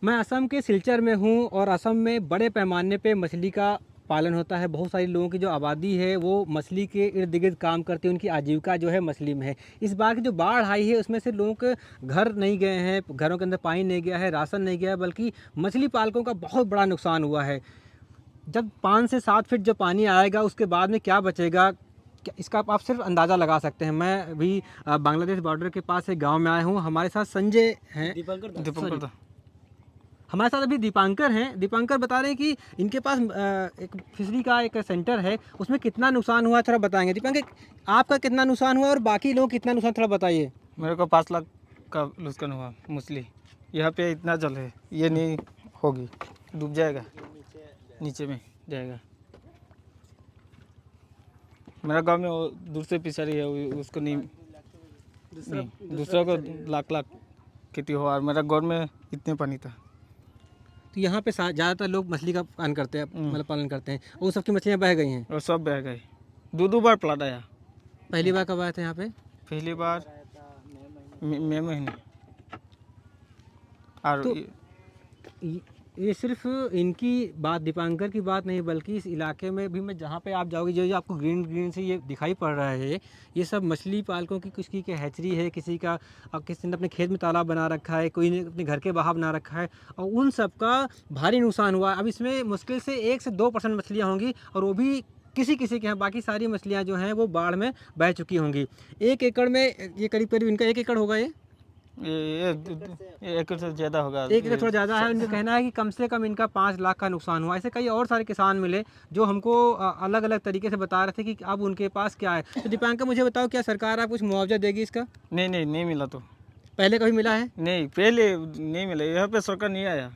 मैं असम के सिलचर में हूँ और असम में बड़े पैमाने पे मछली का पालन होता है। बहुत सारे लोगों की जो आबादी है वो मछली के इर्द गिर्द काम करती है, उनकी आजीविका जो है मछली में है। इस बार की जो बाढ़ आई है उसमें से लोगों के घर नहीं गए हैं, घरों के अंदर पानी नहीं गया है, राशन नहीं गया है, बल्कि मछली पालकों का बहुत बड़ा नुकसान हुआ है। जब 5 से 7 फीट जो पानी आएगा उसके बाद में क्या बचेगा, इसका आप सिर्फ अंदाज़ा लगा सकते हैं। मैं अभी बांग्लादेश बॉर्डर के पास एक गाँव में आया हूँ। हमारे साथ संजय हैं, दीपंकर हमारे साथ अभी दीपांकर हैं। दीपांकर बता रहे हैं कि इनके पास एक फिशरी का एक सेंटर है, उसमें कितना नुकसान हुआ थोड़ा बताएंगे। दीपांकर, आपका कितना नुकसान हुआ और बाकी लोग कितना नुकसान थोड़ा बताइए। मेरे को 5 लाख का नुकसान हुआ मछली। यहाँ पे इतना जल है, ये नहीं होगी, डूब जाएगा, नीचे में जाएगा। मेरा गांव में वो दूसरे पिछड़ी है, उसको नहीं दूसरा को लाख लाख खेती हुआ और मेरा गाँव में इतने पानी था। तो यहाँ पे ज़्यादातर लोग मछली का पालन करते हैं, मतलब पालन करते हैं, वो सबकी मछलियाँ बह गई हैं और सब बह गए। दो बार प्लाट आया। पहली बार कब आए थे यहाँ पे? पहली बार मई महीने। और तो ये सिर्फ इनकी बात, दीपांकर की बात नहीं, बल्कि इस इलाके में भी मैं जहाँ पे आप जाओगे, जो आपको ग्रीन ग्रीन से ये दिखाई पड़ रहा है, ये सब मछली पालकों की, किसी की हैचरी है, किसी का किसी ने अपने खेत में तालाब बना रखा है, कोई ने अपने घर के बाहर बना रखा है, और उन सब का भारी नुकसान हुआ। अब इसमें मुश्किल से 1 से 2% मछलियाँ होंगी, और वो भी किसी किसी के यहाँ, बाकी सारी मछलियाँ जो हैं वो बाढ़ में बह चुकी होंगी। 1 एकड़ में ये करीब करीब इनका 1 एकड़ होगा। ये एकड़ से ज़्यादा होगा। 1 एकड़ थोड़ा ज़्यादा है। उनका कहना है कि कम से कम इनका 5 लाख का नुकसान हुआ। ऐसे कई और सारे किसान मिले जो हमको अलग अलग तरीके से बता रहे थे कि अब उनके पास क्या है। तो दीपांकर, मुझे बताओ, क्या सरकार आप कुछ मुआवजा देगी इसका? नहीं मिला। तो पहले कभी मिला है? नहीं, पहले नहीं मिला। यहाँ पे सरकार नहीं आया,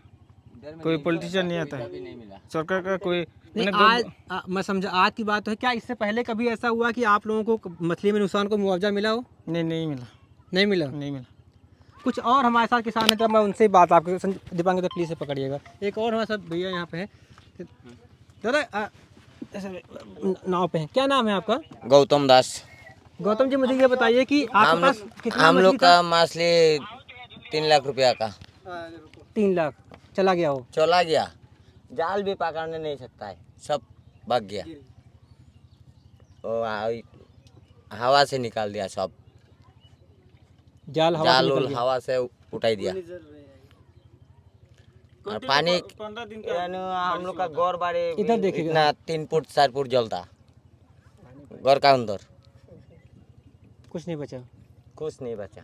कोई पॉलिटिशियन नहीं आता है सरकार का कोई। नहीं, आज मैं समझा, आज की बात है। क्या इससे पहले कभी ऐसा हुआ कि आप लोगों को मछली में नुकसान को मुआवजा मिला हो? नहीं मिला। नहीं मिला। कुछ और हमारे साथ किसान हैं, तो मैं उनसे बात आपके दीपांकर तो प्लीज़ से पकड़िएगा। एक और हमारे साथ भैया यहाँ पे है। दादा नाव पे हैं, क्या नाम है आपका? गौतम दास। गौतम जी, मुझे ये बताइए कि आपके पास कितना हम लोग मछली था? का मछली 3 लाख रुपया का 3 लाख चला गया हो? चला गया। जाल भी पकड़ने नहीं सकता है, सब भाग गया। हवा से निकाल दिया सब। जाल हवा से उठाई दिया। और पानी हम लोग का गौर बाड़ी इधर देखिएगा, इतना 3 फुट 4 फुट जलता गौर का अंदर। कुछ नहीं बचा।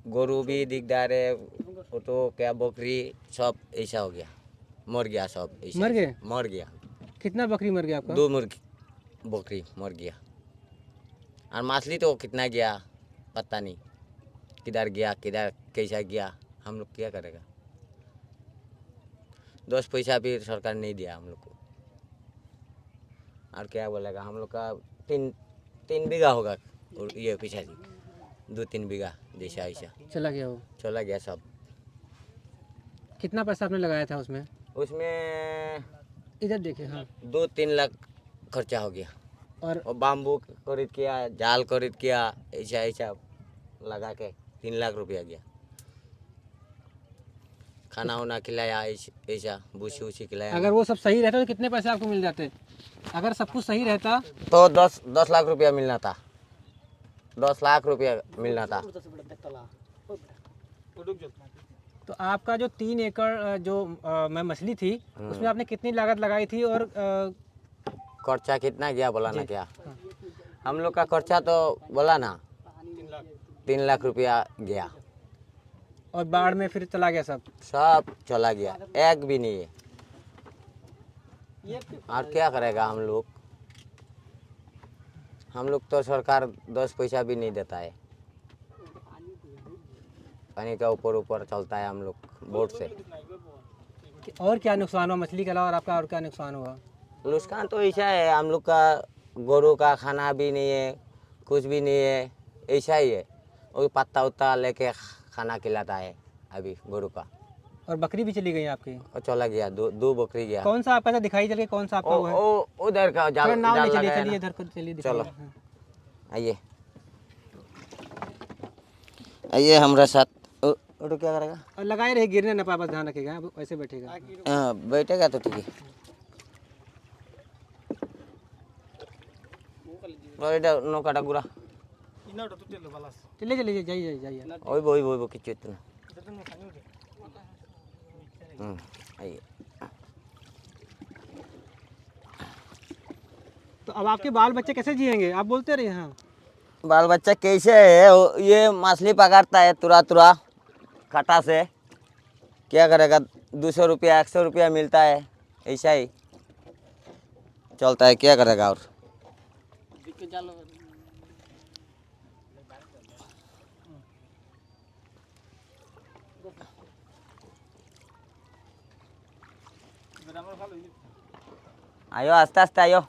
गोरू भी दिखदार है, तो क्या बकरी सब ऐसा हो गया, मर गया सब। मर गए? मर गया। कितना बकरी मर गया आपका? 2 मुर्गी बकरी मर गया। और मछली तो कितना गया पता नहीं, किधर गया, किधर कैसा गया, हम लोग क्या करेगा। 10 पैसा भी सरकार नहीं दिया हम लोग को। और क्या बोलेगा, हम लोग का 3 बीघा होगा, और ये पीछा 2-3 बीघा जैसा ऐसा चला गया वो? चला गया सब। कितना पैसा आपने लगाया था उसमें? इधर देखिए। हाँ, 2-3 लाख खर्चा हो गया। और बाम्बू खरीद किया, जाल खरीद किया, ऐसा लगा के 3 लाख रुपया गया। खाना वाना खिलाया, ऐसा भूसी खिलाया। अगर वो सब सही रहता तो कितने पैसे आपको मिल जाते? अगर सब कुछ सही रहता तो 10 लाख रुपया मिलना था। 10 लाख रुपया मिलना था। तो आपका जो 3 एकड़ जो मैं मछली थी, उसमें आपने कितनी लागत लगाई थी और खर्चा कितना गया बोला ना? क्या हम लोग का खर्चा तो बोला ना 3 लाख रुपया गया। और बाढ़ में फिर चला गया सब चला गया, एक भी नहीं है। और क्या करेगा हम लोग तो सरकार 10 पैसा भी नहीं देता है। पानी का ऊपर चलता है हम लोग बोट से। और क्या नुकसान हुआ मछली के अलावा? और आपका और क्या नुकसान हुआ? नुकसान तो ऐसा है, हम लोग का गोरू का खाना भी नहीं है, कुछ भी नहीं है, ऐसा ही है। वो पत्ता उत्ता लेके खाना खिलाता है अभी गोरू का। और बकरी भी चली गई आपकी? और चला गया, 2 बकरी गया। कौन सा आपका था? दिखाई चल के कौन सा आपका हुआ है? उधर का जाल नाव ले लगाया चलिए, ना। इधर चलिए, चलो हाँ। आइए हमारे साथ। वो तो क्या करेगा? और लगाए रहे, गिरने न पाए, बस ध्यान रखेगा, अब ऐसे बैठेगा। हाँ, बैठेगा तो ठीक है। और इधर नौकाटा गुरा इना तो चलो बालास चलिए चलिए, जाइए जाइए। वही किच्चू इतना। आइए। तो अब आपके बाल बच्चे कैसे जिएंगे, आप बोलते रहिए। हाँ, बाल बच्चा कैसे है? ये मछली पकड़ता है तुरा तुरा काटा से, क्या करेगा? 200 रुपया 100 रुपया मिलता है, ऐसा ही चलता है, क्या करेगा? और आयो, आस्ते आस्ते आयो।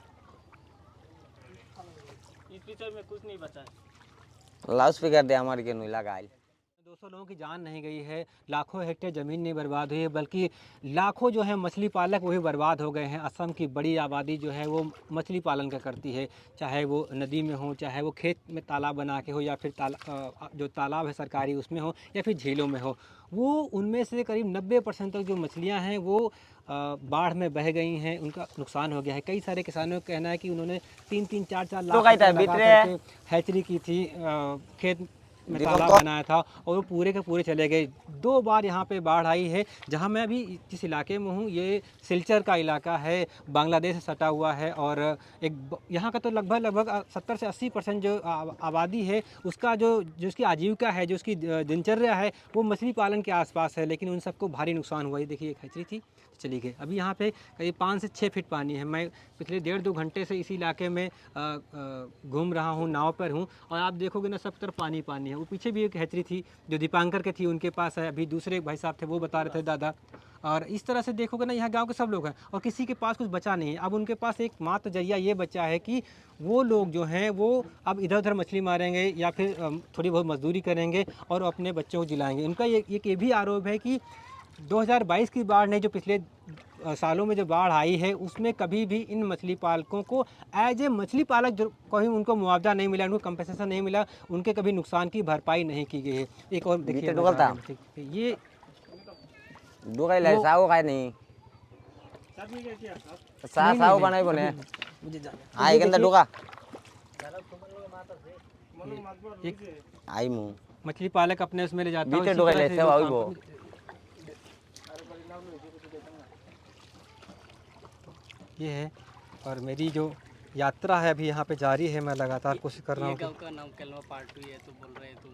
इस पिक्चर में कुछ नहीं बचा है। लाउड स्पीकर दे हमारे के नहीं लगा। 200 लोगों की जान नहीं गई है, लाखों हेक्टेयर ज़मीन नहीं बर्बाद हुई है, बल्कि लाखों जो है मछली पालक वही बर्बाद हो गए हैं। असम की बड़ी आबादी जो है वो मछली पालन का करती है, चाहे वो नदी में हो, चाहे वो खेत में तालाब बना के हो, या फिर जो तालाब है सरकारी उसमें हो, या फिर झीलों में हो। वो उनमें से करीब 90% तक जो मछलियाँ हैं वो बाढ़ में बह गई हैं, उनका नुकसान हो गया है। कई सारे किसानों का कहना है कि उन्होंने 3-3, 4-4 लाख कहता है रुपए लगा भीतरे है। करके हैचरी की थी, खेत में दीपक तालाब को- बनाया था, और वो पूरे के पूरे चले गए। 2 बार यहाँ पे बाढ़ आई है। जहाँ मैं अभी जिस इलाके में हूँ, ये सिलचर का इलाका है, बांग्लादेश से सटा हुआ है, और यहाँ का तो लगभग 70 से 80% जो आबादी है, उसका जो उसकी आजीविका है, जो उसकी दिनचर्या है, वो मछली पालन के आसपास है। लेकिन उन सबको भारी नुकसान हुआ। ये देखिए, एक हैचरी थी, चली गई। अभी यहाँ पे करीब 5 से 6 फीट पानी है। मैं पिछले 1.5-2 घंटे से इसी इलाके में घूम रहा हूँ, नाव पर हूँ, और आप देखोगे ना, सब तरफ पानी पानी है। वो पीछे भी एक हैचरी थी जो दीपांकर के थी, उनके पास है। अभी दूसरे भाई साहब थे, वो बता रहे थे, दादा। और इस तरह से देखोगे ना, यहाँ गांव के सब लोग हैं और किसी के पास कुछ बचा नहीं है। अब उनके पास एक मात्र जरिया ये बचा है कि वो लोग जो हैं वो अब इधर उधर मछली मारेंगे, या फिर थोड़ी बहुत मजदूरी करेंगे और अपने बच्चों को जिलाएंगे। उनका ये भी आरोप है कि 2022 की बाढ़ ने, जो पिछले सालों में जो बाढ़ आई है, उसमें कभी भी इन मछली पालकों को एज ए मछली पालक जो कहीं उनको मुआवजा नहीं मिला, उनको कंपनसेशन नहीं मिला, उनके कभी नुकसान की भरपाई नहीं की गई है। एक और देखिए, भीतर डुबलता। ये डुगाई ले साव काय नहीं साव बनाई बने मुझे जाना आई के अंदर डुगा एक आई मुंह मछली पालक अपने उसमें ले जाता है, भीतर इसी डुगाई तरह ले से से जो आई काम- वो ये है। और मेरी जो यात्रा है अभी यहाँ पे जारी है, मैं लगातार कोशिश कर रहा हूँ गाँव का नाम कलमा पार्ट 2 है, तो बोल रहे हैं तुम।